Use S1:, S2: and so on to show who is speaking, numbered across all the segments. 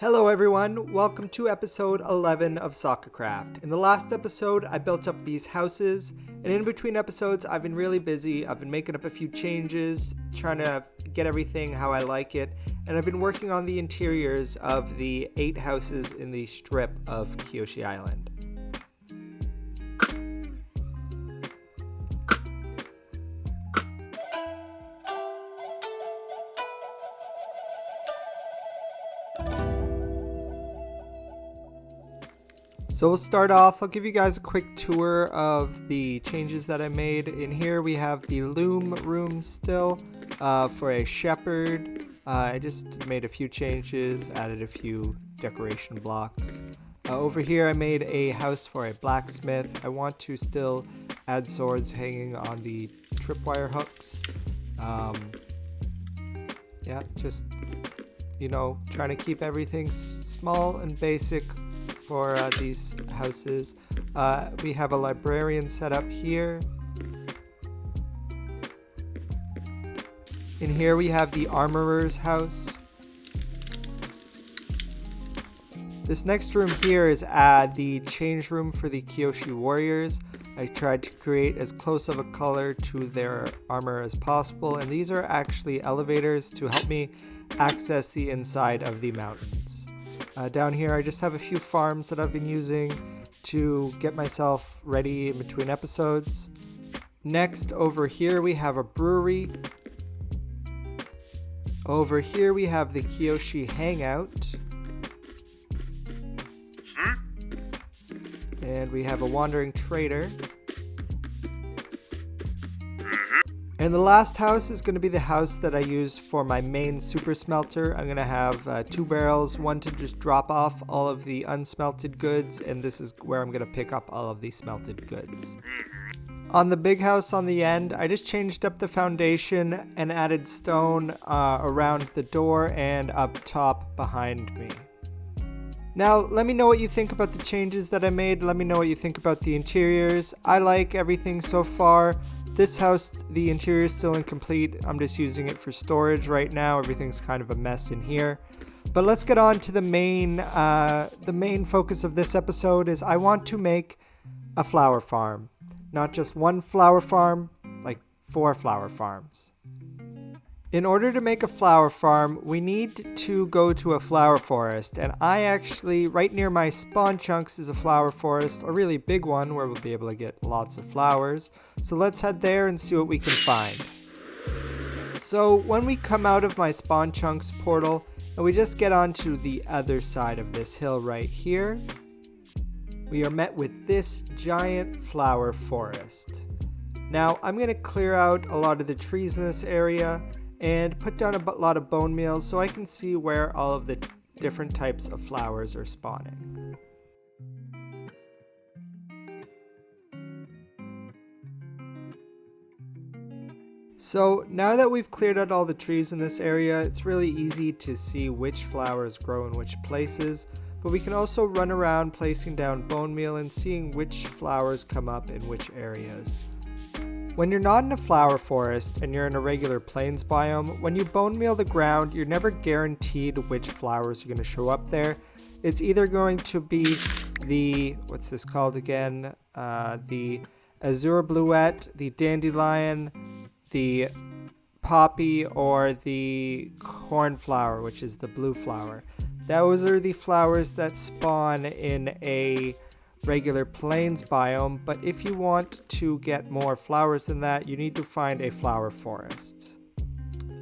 S1: Hello everyone, welcome to episode 11 of Soccercraft. In the last episode, I built up these houses, and in between episodes, I've been really busy. I've been making up a few changes, trying to get everything how I like it, and I've been working on the interiors of the 8 houses in the strip of Kyoshi Island. So we'll start off, I'll give you guys a quick tour of the changes that I made. In here we have the loom room still for a shepherd. I just made a few changes, added a few decoration blocks. Over here I made a house for a blacksmith. I want to still add swords hanging on the tripwire hooks. Just, trying to keep everything small and basic for these houses. We have a librarian set up here. In here we have the armorer's house. This next room here is the change room for the Kyoshi warriors. I tried to create as close of a color to their armor as possible, and these are actually elevators to help me access the inside of the mountains. Down here I just have a few farms that I've been using to get myself ready in between episodes. Next, over here we have a brewery. Over here we have the Kyoshi Hangout. And we have a wandering trader. And the last house is going to be the house that I use for my main super smelter. I'm going to have 2 barrels, one to just drop off all of the unsmelted goods, and this is where I'm going to pick up all of the smelted goods. On the big house on the end, I just changed up the foundation and added stone around the door and up top behind me. Now, let me know what you think about the changes that I made. Let me know what you think about the interiors. I like everything so far. This house, the interior is still incomplete. I'm just using it for storage right now. Everything's kind of a mess in here. But let's get on to the main focus of this episode is I want to make a flower farm. Not just one flower farm, like 4 flower farms. In order to make a flower farm, we need to go to a flower forest, and I actually, right near my spawn chunks is a flower forest, a really big one where we'll be able to get lots of flowers. So let's head there and see what we can find. So when we come out of my spawn chunks portal, and we just get onto the other side of this hill right here, we are met with this giant flower forest. Now I'm going to clear out a lot of the trees in this area and put down a lot of bone meal so I can see where all of the different types of flowers are spawning. So now that we've cleared out all the trees in this area, it's really easy to see which flowers grow in which places, but we can also run around placing down bone meal and seeing which flowers come up in which areas. When you're not in a flower forest and you're in a regular plains biome, when you bone meal the ground, you're never guaranteed which flowers are going to show up there. It's either going to be the, what's this called again? The azure bluette, the dandelion, the poppy, or the cornflower, which is the blue flower. Those are the flowers that spawn in a regular plains biome, but if you want to get more flowers than that, you need to find a flower forest.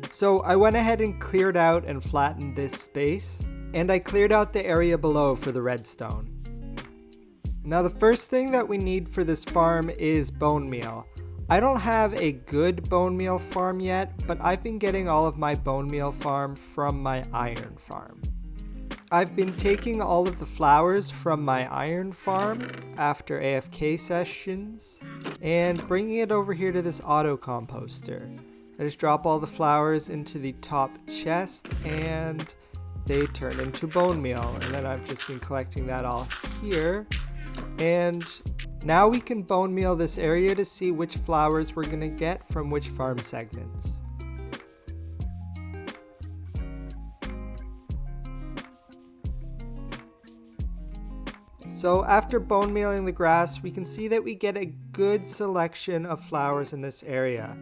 S1: So I went ahead and cleared out and flattened this space, and I cleared out the area below for the redstone. Now the first thing that we need for this farm is bone meal. I don't have a good bone meal farm yet, but I've been getting all of my bone meal farm from my iron farm. I've been taking all of the flowers from my iron farm after AFK sessions and bringing it over here to this auto composter. I just drop all the flowers into the top chest and they turn into bone meal. And then I've just been collecting that all here. And now we can bone meal this area to see which flowers we're going to get from which farm segments. So after bone mealing the grass, we can see that we get a good selection of flowers in this area.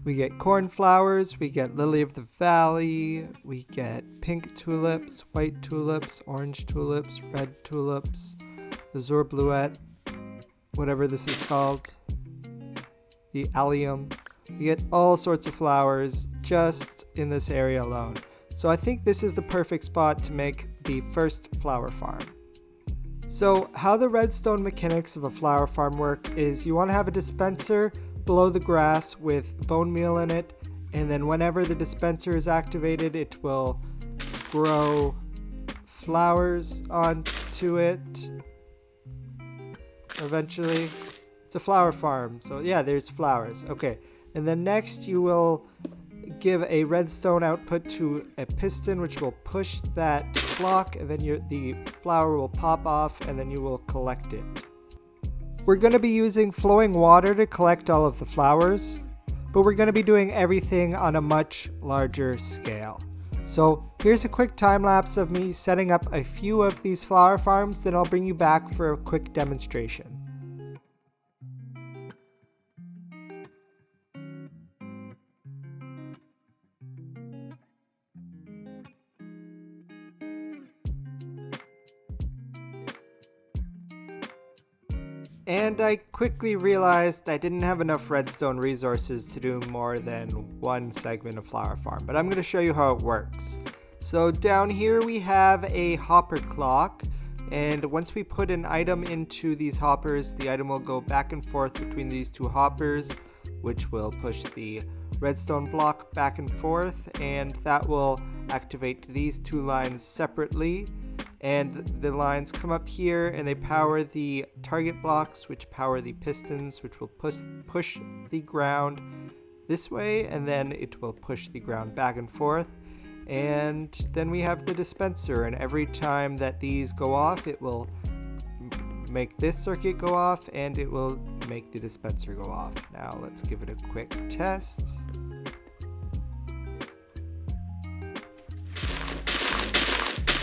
S1: We get cornflowers, we get lily of the valley, we get pink tulips, white tulips, orange tulips, red tulips, azure bluette, whatever this is called, the allium. We get all sorts of flowers just in this area alone. So I think this is the perfect spot to make the first flower farm. So how the redstone mechanics of a flower farm work is you want to have a dispenser below the grass with bone meal in it, and then whenever the dispenser is activated, it will grow flowers onto it eventually. It's a flower farm, so yeah, there's flowers. Okay, and then next you will give a redstone output to a piston, which will push that block, and then the flower will pop off, and then you will collect it. We're going to be using flowing water to collect all of the flowers, but we're going to be doing everything on a much larger scale. So here's a quick time lapse of me setting up a few of these flower farms, then I'll bring you back for a quick demonstration. And I quickly realized I didn't have enough redstone resources to do more than one segment of flower farm, but I'm going to show you how it works. So down here we have a hopper clock, and once we put an item into these hoppers, the item will go back and forth between these two hoppers, which will push the redstone block back and forth, and that will activate these two lines separately. And the lines come up here and they power the target blocks, which power the pistons, which will push the ground this way, and then it will push the ground back and forth. And then we have the dispenser, and every time that these go off, it will make this circuit go off, and it will make the dispenser go off. Now let's give it a quick test.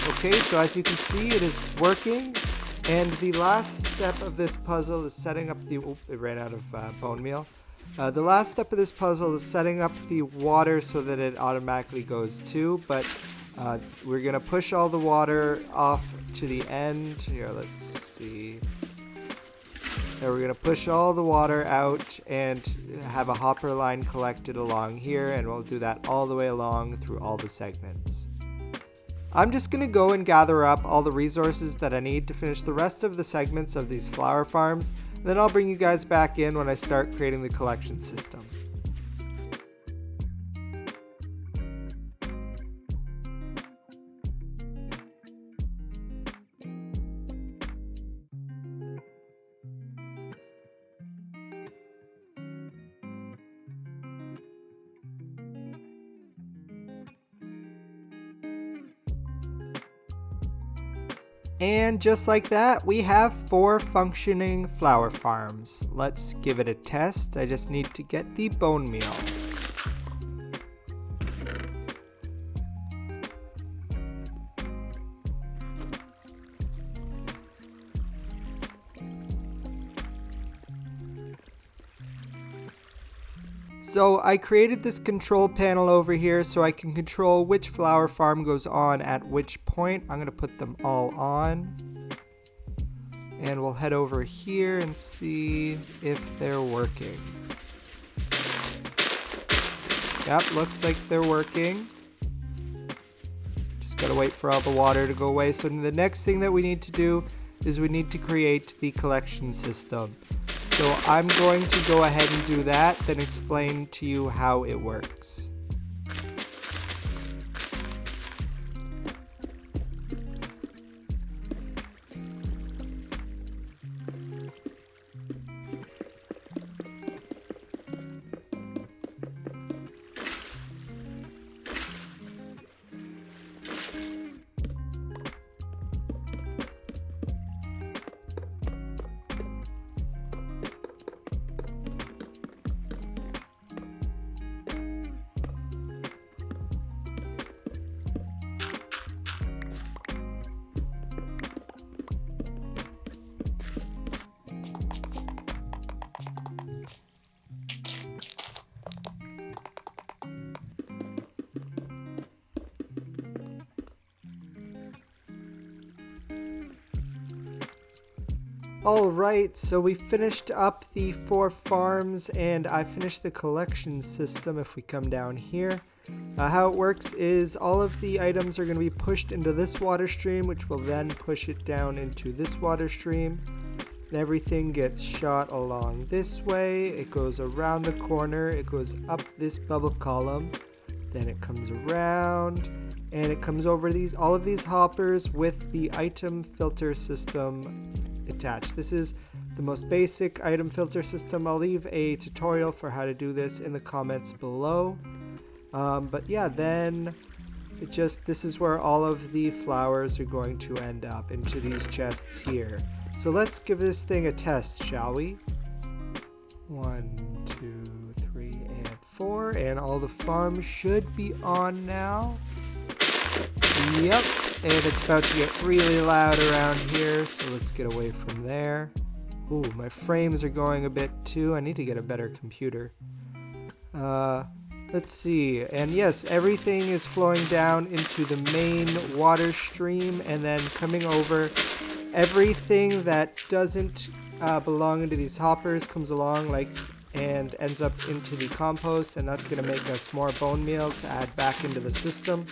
S1: Okay, so as you can see, it is working, and the last step of this puzzle is setting up the... Oh, it ran out of bone meal. The last step of this puzzle is setting up the water so that it automatically goes too, but we're going to push all the water off to the end. Here, let's see. There, we're going to push all the water out and have a hopper line collected along here, and we'll do that all the way along through all the segments. I'm just going to go and gather up all the resources that I need to finish the rest of the segments of these flower farms, and then I'll bring you guys back in when I start creating the collection system. And just like that, we have 4 functioning flower farms. Let's give it a test. I just need to get the bone meal. So I created this control panel over here so I can control which flower farm goes on at which point. I'm going to put them all on. And we'll head over here and see if they're working. Yep, looks like they're working. Just gotta wait for all the water to go away. So the next thing that we need to do is we need to create the collection system. So I'm going to go ahead and do that, then explain to you how it works. Alright, so we finished up the 4 farms and I finished the collection system if we come down here. How it works is all of the items are going to be pushed into this water stream, which will then push it down into this water stream. And everything gets shot along this way. It goes around the corner, it goes up this bubble column, then it comes around, and it comes over all of these hoppers with the item filter system attached. This is the most basic item filter system. I'll leave a tutorial for how to do this in the comments below. But yeah, then this is where all of the flowers are going to end up, into these chests here. So let's give this thing a test, shall we? 1, 2, 3, and 4, and all the farms should be on now. Yep, and it's about to get really loud around here, so let's get away from there. Ooh, my frames are going a bit too. I need to get a better computer. Let's see, and yes, everything is flowing down into the main water stream and then coming over. Everything that doesn't belong into these hoppers comes along and ends up into the compost, and that's going to make us more bone meal to add back into the system.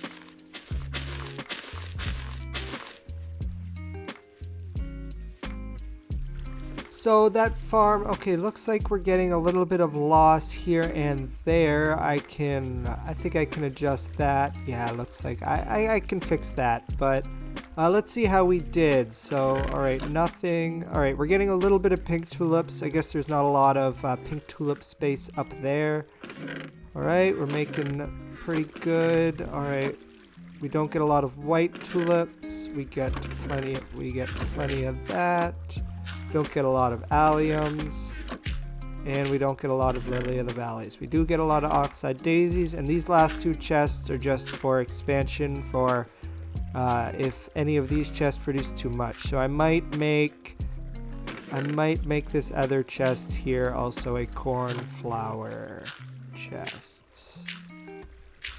S1: So that farm, okay, looks like we're getting a little bit of loss here and there. I think I can adjust that. Yeah, looks like I can fix that, but let's see how we did. So, all right, nothing. All right, we're getting a little bit of pink tulips. I guess there's not a lot of pink tulip space up there. All right, we're making pretty good. All right, we don't get a lot of white tulips. We get plenty of that. Don't get a lot of alliums, and we don't get a lot of lily of the valleys. We do get a lot of oxide daisies, and these last 2 chests are just for expansion for if any of these chests produce too much. So I might make this other chest here also a cornflower chest.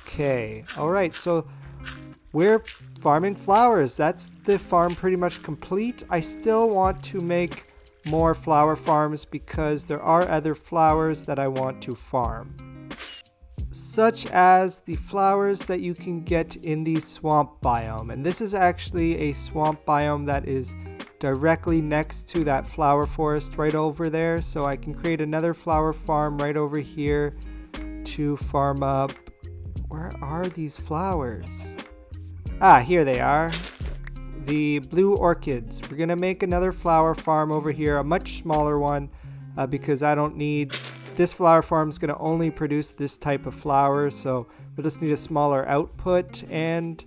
S1: Okay, all right, so we're farming flowers. That's the farm pretty much complete. I still want to make more flower farms because there are other flowers that I want to farm, such as the flowers that you can get in the swamp biome. And this is actually a swamp biome that is directly next to that flower forest right over there. So I can create another flower farm right over here to farm up. Where are these flowers? Ah, here they are. The blue orchids. We're going to make another flower farm over here, a much smaller one, because I don't need... This flower farm is going to only produce this type of flowers, so we'll just need a smaller output. And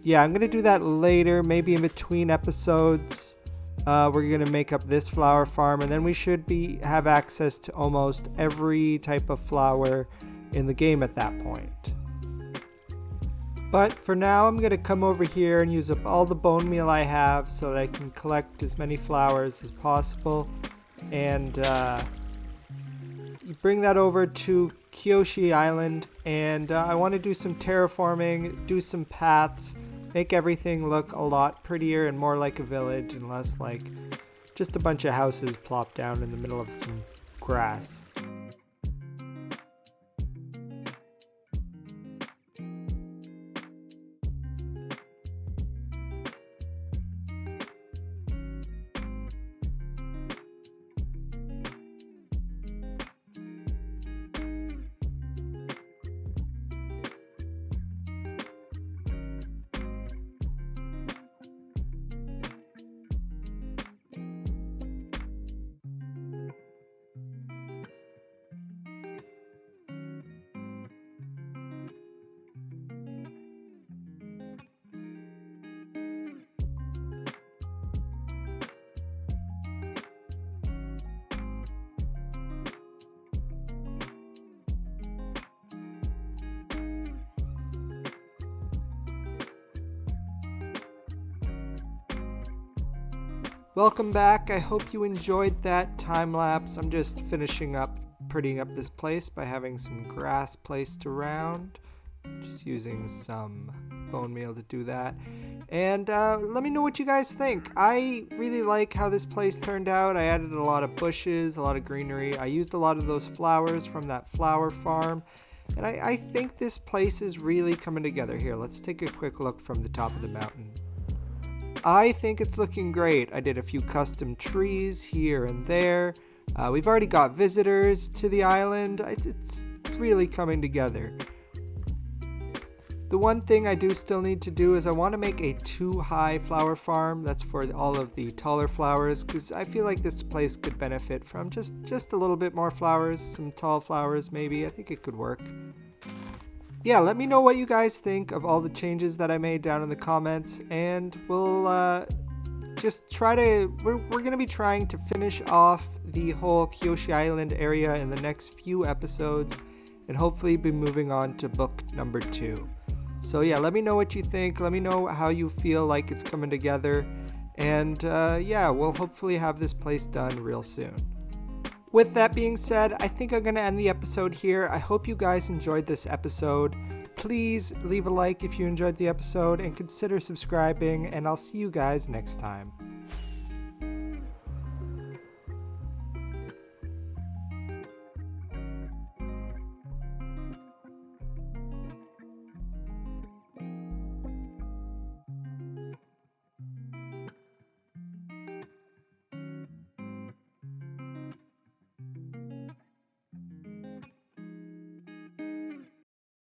S1: yeah, I'm going to do that later, maybe in between episodes. We're going to make up this flower farm, and then we should have access to almost every type of flower in the game at that point. But for now, I'm going to come over here and use up all the bone meal I have so that I can collect as many flowers as possible. And bring that over to Kyoshi Island. And I want to do some terraforming, do some paths, make everything look a lot prettier and more like a village and less like just a bunch of houses plopped down in the middle of some grass. Welcome back. I hope you enjoyed that time lapse. I'm just finishing up prettying up this place by having some grass placed around. Just using some bone meal to do that. And let me know what you guys think. I really like how this place turned out. I added a lot of bushes, a lot of greenery. I used a lot of those flowers from that flower farm. And I think this place is really coming together here. Let's take a quick look from the top of the mountain. I think it's looking great. I did a few custom trees here and there. We've already got visitors to the island. It's really coming together. The one thing I do still need to do is I want to make a 2-high flower farm. That's for all of the taller flowers, because I feel like this place could benefit from just a little bit more flowers, some tall flowers maybe. I think it could work. Yeah, let me know what you guys think of all the changes that I made down in the comments, and we'll just try to, we're going to be trying to finish off the whole Kyoshi Island area in the next few episodes, and hopefully be moving on to book number 2. So yeah, let me know what you think. Let me know how you feel like it's coming together. And yeah, we'll hopefully have this place done real soon. With that being said, I think I'm going to end the episode here. I hope you guys enjoyed this episode. Please leave a like if you enjoyed the episode and consider subscribing, and I'll see you guys next time.